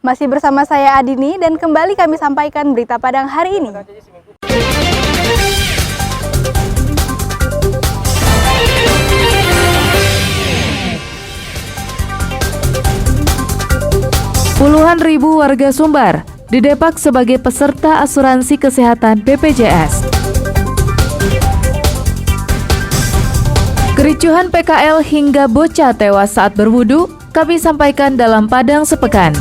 Masih bersama saya Adini dan kembali kami sampaikan berita Padang hari ini. Puluhan ribu warga Sumbar didepak sebagai peserta asuransi kesehatan BPJS. Kericuhan PKL hingga bocah tewas saat berwudu kami sampaikan dalam Padang Sepekan.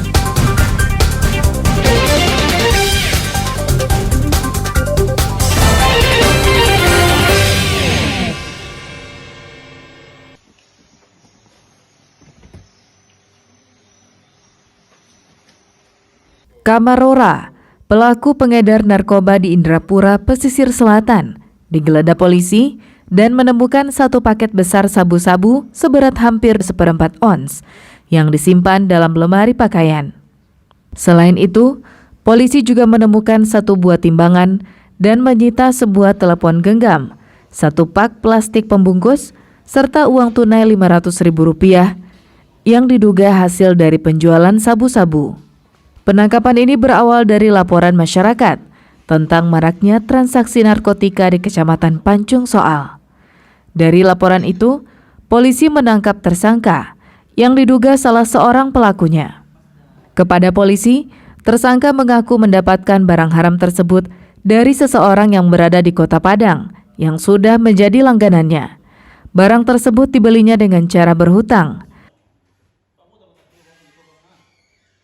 Kamarora, pelaku pengedar narkoba di Indrapura, pesisir selatan, digeledah polisi dan menemukan satu paket besar sabu-sabu seberat hampir 1/4 ons yang disimpan dalam lemari pakaian. Selain itu, polisi juga menemukan satu buah timbangan dan menyita sebuah telepon genggam, satu pak plastik pembungkus, serta uang tunai Rp500.000 yang diduga hasil dari penjualan sabu-sabu. Penangkapan ini berawal dari laporan masyarakat tentang maraknya transaksi narkotika di Kecamatan Pancung Soal. Dari laporan itu, polisi menangkap tersangka yang diduga salah seorang pelakunya. Kepada polisi, tersangka mengaku mendapatkan barang haram tersebut dari seseorang yang berada di Kota Padang yang sudah menjadi langganannya. Barang tersebut dibelinya dengan cara berhutang.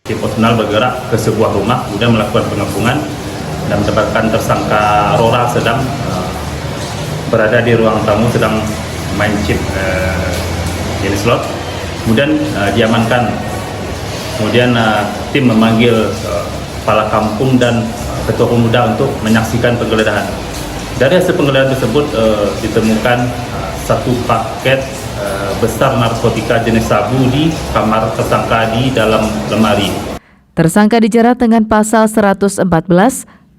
Tim operasional bergerak ke sebuah rumah, kemudian melakukan pengepungan dan mendapatkan tersangka Rora sedang berada di ruang tamu sedang main chip jenis slot. Kemudian diamankan. Kemudian tim memanggil kepala kampung dan ketua pemuda untuk menyaksikan penggeledahan. Dari hasil penggeledahan tersebut ditemukan satu paket besar narkotika jenis sabu di kamar tersangka di dalam lemari. Tersangka dijerat dengan pasal 114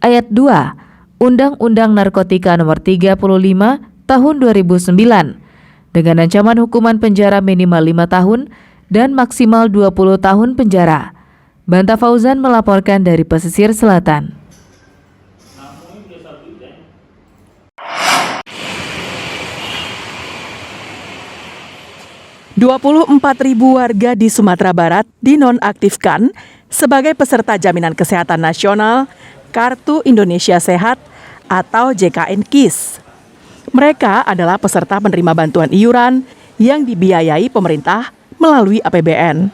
ayat 2 Undang-Undang Narkotika Nomor 35 Tahun 2009 dengan ancaman hukuman penjara minimal 5 tahun dan maksimal 20 tahun penjara. Banta Fauzan melaporkan dari pesisir selatan. 24.000 warga di Sumatera Barat dinonaktifkan sebagai peserta Jaminan Kesehatan Nasional Kartu Indonesia Sehat atau JKN KIS. Mereka adalah peserta penerima bantuan iuran yang dibiayai pemerintah melalui APBN.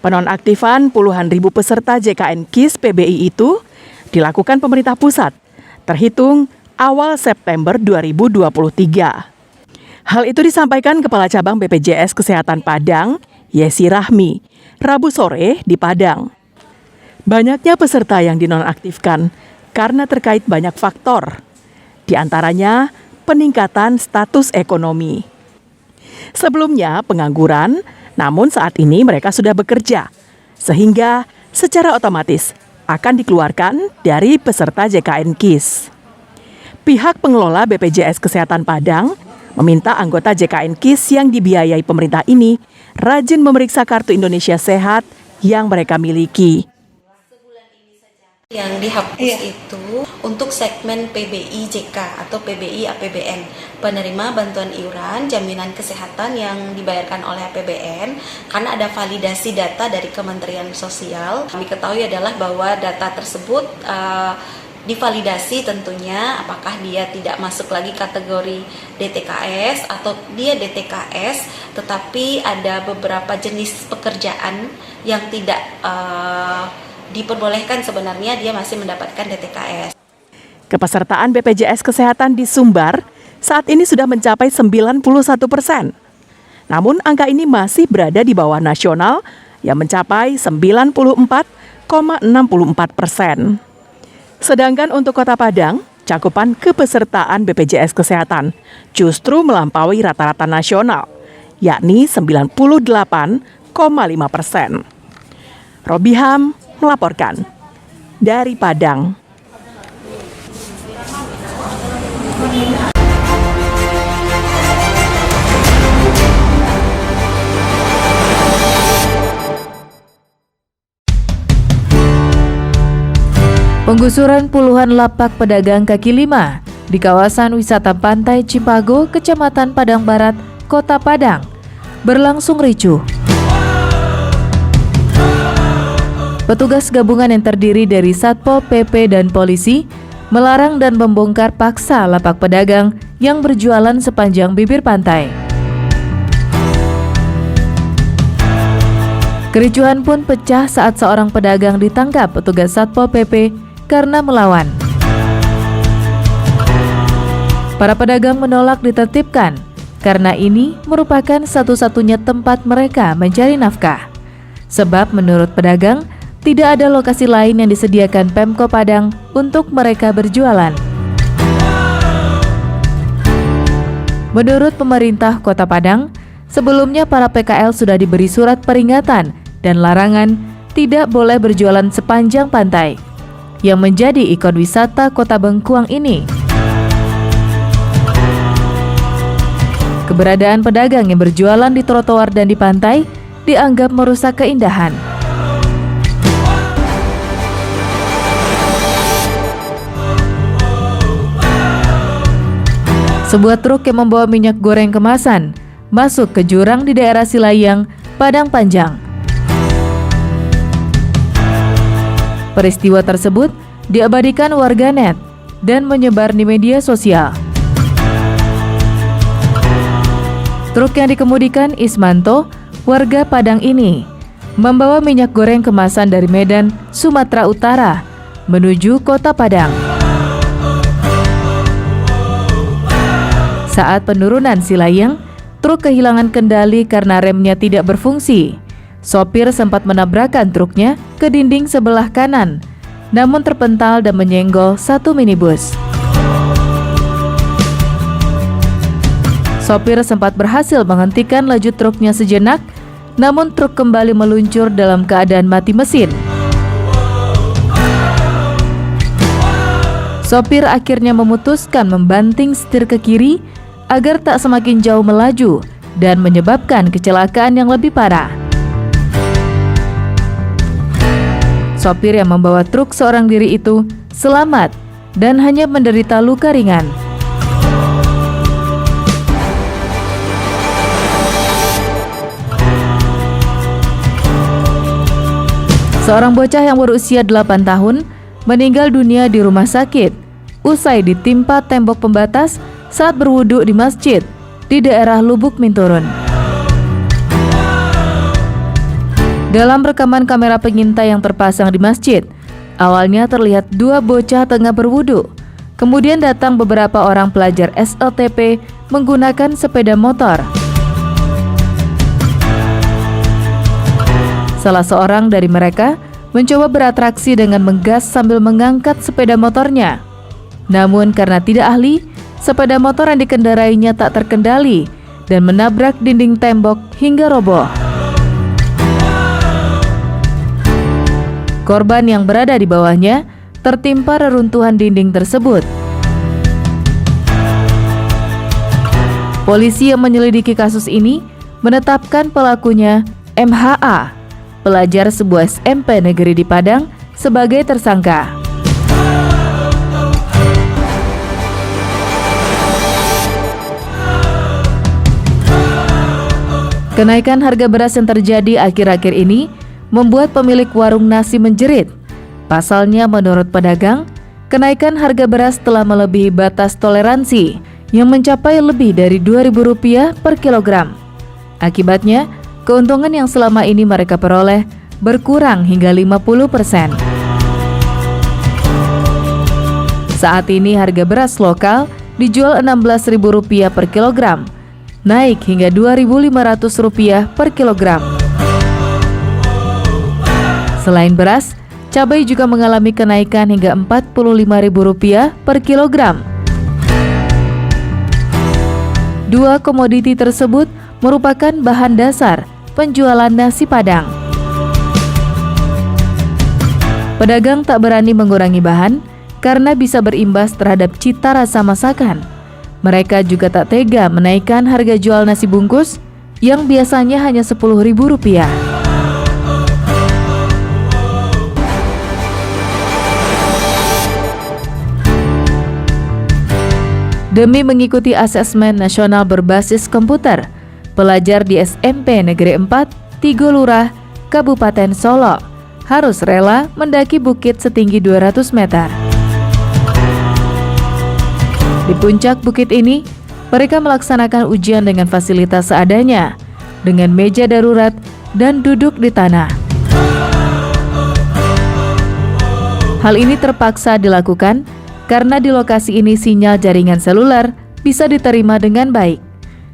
Penonaktifan puluhan ribu peserta JKN KIS PBI itu dilakukan pemerintah pusat, terhitung awal September 2023. Hal itu disampaikan Kepala Cabang BPJS Kesehatan Padang, Yesi Rahmi, Rabu sore di Padang. Banyaknya peserta yang dinonaktifkan karena terkait banyak faktor, di antaranya peningkatan status ekonomi. Sebelumnya pengangguran, namun saat ini mereka sudah bekerja, sehingga secara otomatis akan dikeluarkan dari peserta JKN KIS. Pihak pengelola BPJS Kesehatan Padang meminta anggota JKN KIS yang dibiayai pemerintah ini rajin memeriksa Kartu Indonesia Sehat yang mereka miliki. Yang dihapus itu untuk segmen PBI JK atau PBI APBN, penerima bantuan iuran jaminan kesehatan yang dibayarkan oleh APBN, karena ada validasi data dari Kementerian Sosial. Kami ketahui adalah bahwa data tersebut divalidasi tentunya apakah dia tidak masuk lagi kategori DTKS atau dia DTKS tetapi ada beberapa jenis pekerjaan yang tidak diperbolehkan, sebenarnya dia masih mendapatkan DTKS. Kepesertaan BPJS Kesehatan di Sumbar saat ini sudah mencapai 91%. Namun angka ini masih berada di bawah nasional yang mencapai 94,64%. Sedangkan untuk Kota Padang, cakupan kepesertaan BPJS Kesehatan justru melampaui rata-rata nasional, yakni 98,5%. Robiham melaporkan dari Padang. Penggusuran puluhan lapak pedagang kaki lima di kawasan wisata Pantai Cipago, Kecamatan Padang Barat, Kota Padang, berlangsung ricuh. Petugas gabungan yang terdiri dari Satpol PP dan polisi melarang dan membongkar paksa lapak pedagang yang berjualan sepanjang bibir pantai. Kericuhan pun pecah saat seorang pedagang ditangkap petugas Satpol PP karena melawan. Para pedagang menolak ditertibkan karena ini merupakan satu-satunya tempat mereka mencari nafkah. Sebab menurut pedagang, tidak ada lokasi lain yang disediakan Pemko Padang untuk mereka berjualan. Menurut pemerintah Kota Padang, sebelumnya para PKL sudah diberi surat peringatan dan larangan tidak boleh berjualan sepanjang pantai yang menjadi ikon wisata Kota Bengkuang ini. Keberadaan pedagang yang berjualan di trotoar dan di pantai dianggap merusak keindahan. Sebuah truk yang membawa minyak goreng kemasan masuk ke jurang di daerah Silayang, Padang Panjang. Peristiwa tersebut diabadikan warganet dan menyebar di media sosial. Truk yang dikemudikan Ismanto, warga Padang ini, membawa minyak goreng kemasan dari Medan, Sumatera Utara, menuju Kota Padang. Saat penurunan Silayang, truk kehilangan kendali karena remnya tidak berfungsi. Sopir sempat menabrakkan truknya ke dinding sebelah kanan, namun terpental dan menyenggol satu minibus. Sopir sempat berhasil menghentikan laju truknya sejenak, namun truk kembali meluncur dalam keadaan mati mesin. Sopir akhirnya memutuskan membanting setir ke kiri agar tak semakin jauh melaju dan menyebabkan kecelakaan yang lebih parah. Sopir yang membawa truk seorang diri itu selamat dan hanya menderita luka ringan. Seorang bocah yang berusia 8 tahun meninggal dunia di rumah sakit usai ditimpa tembok pembatas saat berwudu di masjid di daerah Lubuk Minturun. Dalam rekaman kamera pengintai yang terpasang di masjid, awalnya terlihat dua bocah tengah berwudu. Kemudian datang beberapa orang pelajar SLTP menggunakan sepeda motor. Salah seorang dari mereka mencoba beratraksi dengan menggas sambil mengangkat sepeda motornya. Namun karena tidak ahli, sepeda motor yang dikendarainya tak terkendali dan menabrak dinding tembok hingga roboh. Korban yang berada di bawahnya tertimpa reruntuhan dinding tersebut. Polisi yang menyelidiki kasus ini menetapkan pelakunya MHA, pelajar sebuah SMP negeri di Padang, sebagai tersangka. Kenaikan harga beras yang terjadi akhir-akhir ini membuat pemilik warung nasi menjerit. Pasalnya menurut pedagang, kenaikan harga beras telah melebihi batas toleransi yang mencapai lebih dari Rp2.000 per kilogram. Akibatnya, keuntungan yang selama ini mereka peroleh berkurang hingga 50%. Saat ini harga beras lokal dijual Rp16.000 per kilogram, naik hingga Rp2.500 per kilogram. Selain beras, cabai juga mengalami kenaikan hingga Rp45.000 per kilogram. Dua komoditi tersebut merupakan bahan dasar penjualan nasi Padang. Pedagang tak berani mengurangi bahan karena bisa berimbas terhadap cita rasa masakan. Mereka juga tak tega menaikkan harga jual nasi bungkus yang biasanya hanya Rp10.000. Demi mengikuti asesmen nasional berbasis komputer, pelajar di SMP Negeri 4, Tigo Lurah, Kabupaten Solo, harus rela mendaki bukit setinggi 200 meter. Di puncak bukit ini, mereka melaksanakan ujian dengan fasilitas seadanya, dengan meja darurat dan duduk di tanah. Hal ini terpaksa dilakukan karena di lokasi ini sinyal jaringan seluler bisa diterima dengan baik,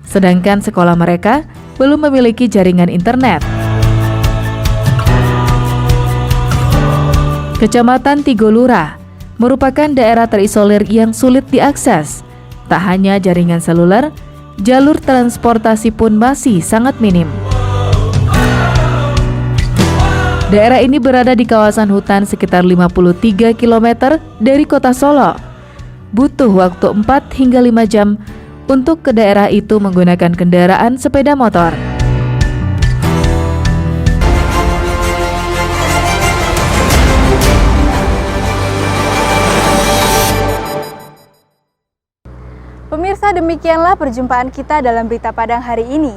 sedangkan sekolah mereka belum memiliki jaringan internet. Kecamatan Tigo Lurah merupakan daerah terisolir yang sulit diakses. Tak hanya jaringan seluler, jalur transportasi pun masih sangat minim. Daerah ini berada di kawasan hutan sekitar 53 km dari kota Solo. Butuh waktu 4 hingga 5 jam untuk ke daerah itu menggunakan kendaraan sepeda motor. Pemirsa, demikianlah perjumpaan kita dalam Berita Padang hari ini.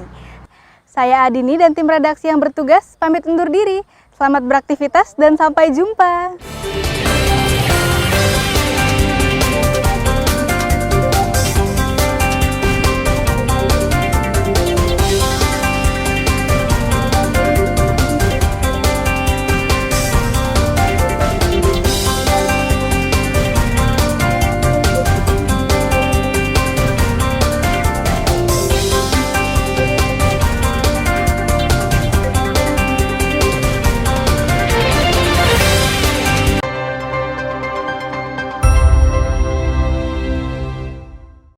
Saya Adini dan tim redaksi yang bertugas pamit undur diri. Selamat beraktivitas dan sampai jumpa.